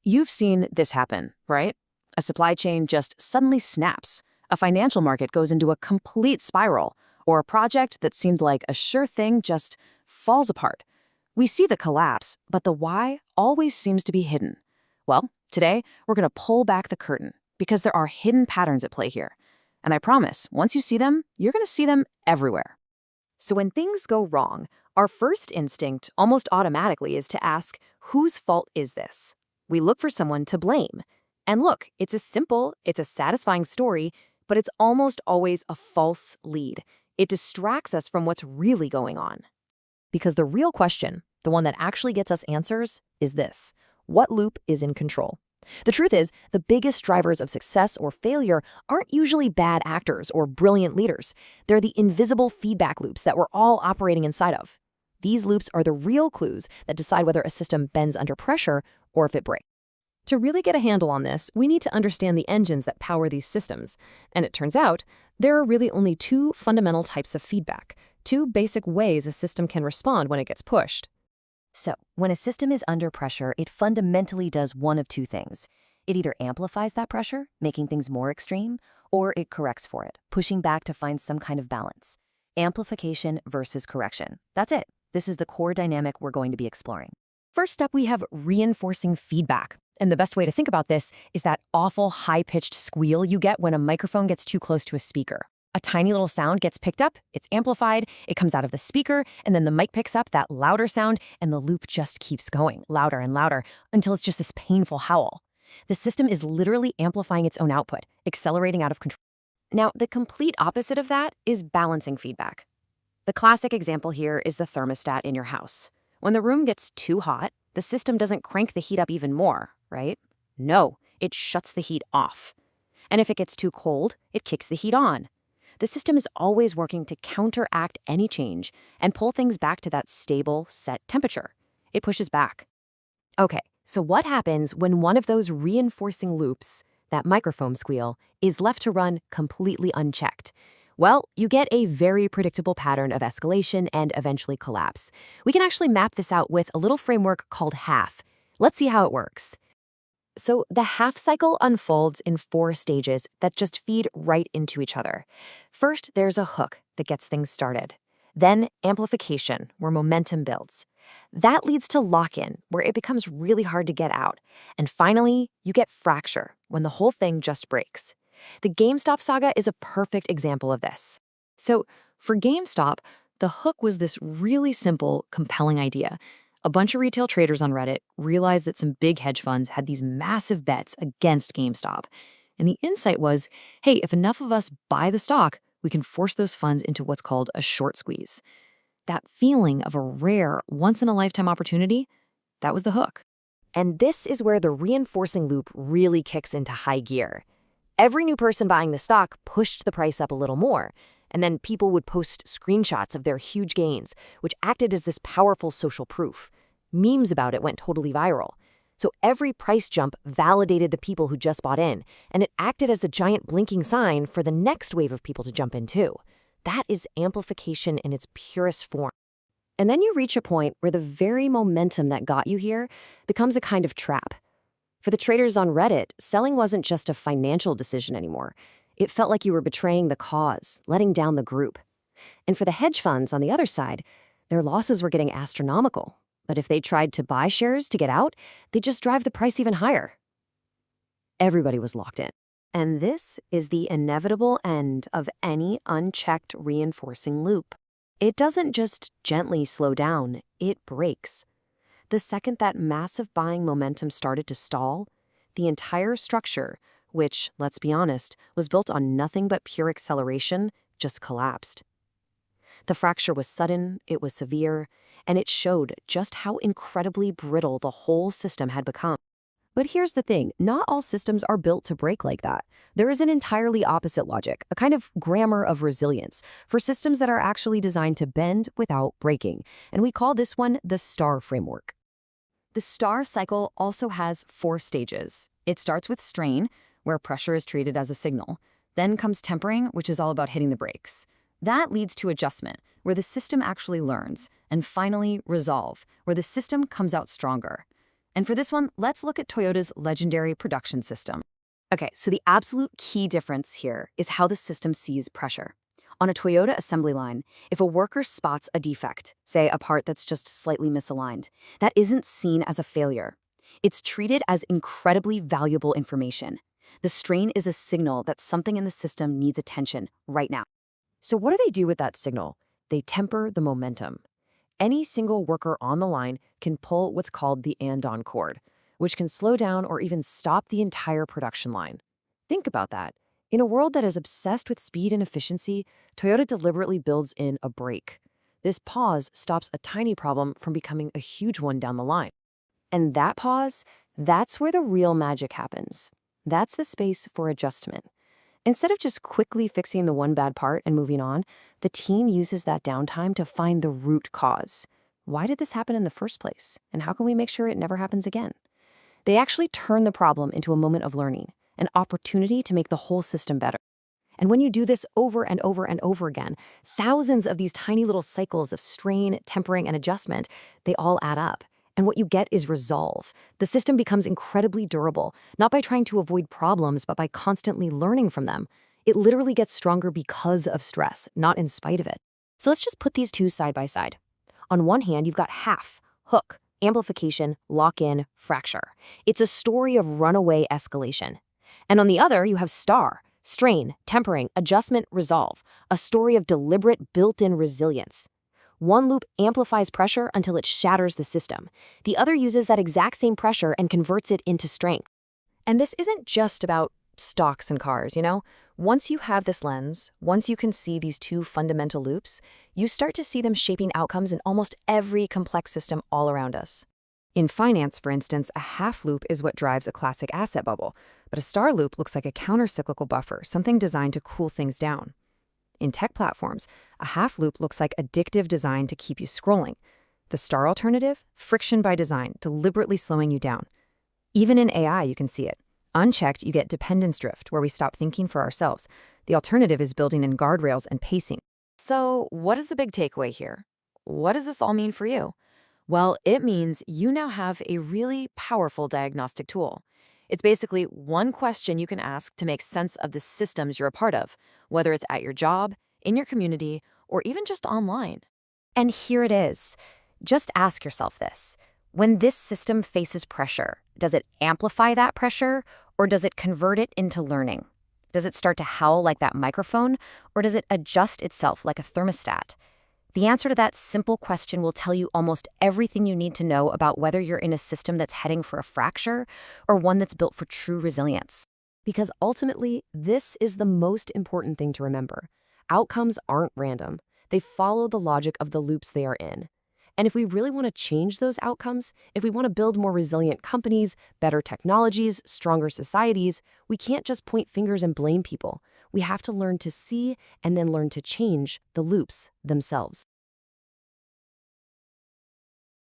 You've seen this happen, right? A supply chain just suddenly snaps. A financial market goes into a complete spiral, or a project that seemed like a sure thing just falls apart. We see the collapse, but the why always seems to be hidden. Well, today we're going to pull back the curtain because there are hidden patterns at play here. And I promise, once you see them, you're going to see them everywhere. So when things go wrong, our first instinct almost automatically is to ask, whose fault is this? We look for someone to blame. And look, it's a satisfying story, but it's almost always a false lead. It distracts us from what's really going on. Because the real question, the one that actually gets us answers, is this: what loop is in control? The truth is, the biggest drivers of success or failure aren't usually bad actors or brilliant leaders. They're the invisible feedback loops that we're all operating inside of. These loops are the real clues that decide whether a system bends under pressure or if it breaks. To really get a handle on this, we need to understand the engines that power these systems. And it turns out, there are really only two fundamental types of feedback, two basic ways a system can respond when it gets pushed. So, when a system is under pressure, it fundamentally does one of two things. It either amplifies that pressure, making things more extreme, or it corrects for it, pushing back to find some kind of balance. Amplification versus correction. That's it. This is the core dynamic we're going to be exploring. First up, we have reinforcing feedback. And the best way to think about this is that awful high-pitched squeal you get when a microphone gets too close to a speaker. A tiny little sound gets picked up, it's amplified, it comes out of the speaker, and then the mic picks up that louder sound, and the loop just keeps going, louder and louder, until it's just this painful howl. The system is literally amplifying its own output, accelerating out of control. Now, the complete opposite of that is balancing feedback. The classic example here is the thermostat in your house. When the room gets too hot, the system doesn't crank the heat up even more, right? No, it shuts the heat off. And if it gets too cold, it kicks the heat on. The system is always working to counteract any change and pull things back to that stable, set temperature. It pushes back. Okay, so what happens when one of those reinforcing loops, that microphone squeal, is left to run completely unchecked? Well, you get a very predictable pattern of escalation and eventually collapse. We can actually map this out with a little framework called half. Let's see how it works. So the half cycle unfolds in 4 stages that just feed right into each other. First, there's a hook that gets things started. Then amplification, where momentum builds. That leads to lock-in, where it becomes really hard to get out. And finally, you get fracture, when the whole thing just breaks. The GameStop saga is a perfect example of this. So for GameStop, the hook was this really simple, compelling idea. A bunch of retail traders on Reddit realized that some big hedge funds had these massive bets against GameStop. And the insight was, hey, if enough of us buy the stock, we can force those funds into what's called a short squeeze. That feeling of a rare, once-in-a-lifetime opportunity, that was the hook. And this is where the reinforcing loop really kicks into high gear. Every new person buying the stock pushed the price up a little more, and then people would post screenshots of their huge gains, which acted as this powerful social proof. Memes about it went totally viral. So every price jump validated the people who just bought in, and it acted as a giant blinking sign for the next wave of people to jump in too. That is amplification in its purest form. And then you reach a point where the very momentum that got you here becomes a kind of trap. For the traders on Reddit, selling wasn't just a financial decision anymore. It felt like you were betraying the cause, letting down the group. And for the hedge funds on the other side, their losses were getting astronomical. But if they tried to buy shares to get out, they'd just drive the price even higher. Everybody was locked in. And this is the inevitable end of any unchecked reinforcing loop. It doesn't just gently slow down, it breaks. The second that massive buying momentum started to stall, the entire structure, which, let's be honest, was built on nothing but pure acceleration, just collapsed. The fracture was sudden, it was severe, and it showed just how incredibly brittle the whole system had become. But here's the thing, not all systems are built to break like that. There is an entirely opposite logic, a kind of grammar of resilience, for systems that are actually designed to bend without breaking, and we call this one the STAR framework. The STAR cycle also has 4 stages. It starts with strain, where pressure is treated as a signal. Then comes tempering, which is all about hitting the brakes. That leads to adjustment, where the system actually learns. And finally, resolve, where the system comes out stronger. And for this one, let's look at Toyota's legendary production system. Okay, so the absolute key difference here is how the system sees pressure. On a Toyota assembly line, if a worker spots a defect, say a part that's just slightly misaligned, that isn't seen as a failure. It's treated as incredibly valuable information. The strain is a signal that something in the system needs attention right now. So what do they do with that signal? They temper the momentum. Any single worker on the line can pull what's called the andon cord, which can slow down or even stop the entire production line. Think about that. In a world that is obsessed with speed and efficiency, Toyota deliberately builds in a brake. This pause stops a tiny problem from becoming a huge one down the line. And that pause, that's where the real magic happens. That's the space for adjustment. Instead of just quickly fixing the one bad part and moving on, the team uses that downtime to find the root cause. Why did this happen in the first place? And how can we make sure it never happens again? They actually turn the problem into a moment of learning, an opportunity to make the whole system better. And when you do this over and over and over again, thousands of these tiny little cycles of strain, tempering, and adjustment, they all add up. And what you get is resolve. The system becomes incredibly durable, not by trying to avoid problems, but by constantly learning from them. It literally gets stronger because of stress, not in spite of it. So let's just put these two side by side. On one hand, you've got half, hook, amplification, lock-in, fracture. It's a story of runaway escalation. And on the other, you have star, strain, tempering, adjustment, resolve, a story of deliberate built-in resilience. One loop amplifies pressure until it shatters the system. The other uses that exact same pressure and converts it into strength. And this isn't just about stocks and cars, Once you have this lens, once you can see these two fundamental loops, you start to see them shaping outcomes in almost every complex system all around us. In finance, for instance, a half loop is what drives a classic asset bubble, but a star loop looks like a counter-cyclical buffer, something designed to cool things down. In tech platforms, a half loop looks like addictive design to keep you scrolling. The star alternative, friction by design, deliberately slowing you down. Even in AI, you can see it. Unchecked, you get dependence drift, where we stop thinking for ourselves. The alternative is building in guardrails and pacing. So, what is the big takeaway here? What does this all mean for you? Well, it means you now have a really powerful diagnostic tool. It's basically one question you can ask to make sense of the systems you're a part of, whether it's at your job, in your community, or even just online. And here it is. Just ask yourself this. When this system faces pressure, does it amplify that pressure, or does it convert it into learning? Does it start to howl like that microphone, or does it adjust itself like a thermostat? The answer to that simple question will tell you almost everything you need to know about whether you're in a system that's heading for a fracture or one that's built for true resilience. Because ultimately, this is the most important thing to remember. Outcomes aren't random. They follow the logic of the loops they are in. And if we really want to change those outcomes, if we want to build more resilient companies, better technologies, stronger societies, we can't just point fingers and blame people. We have to learn to see and then learn to change the loops themselves.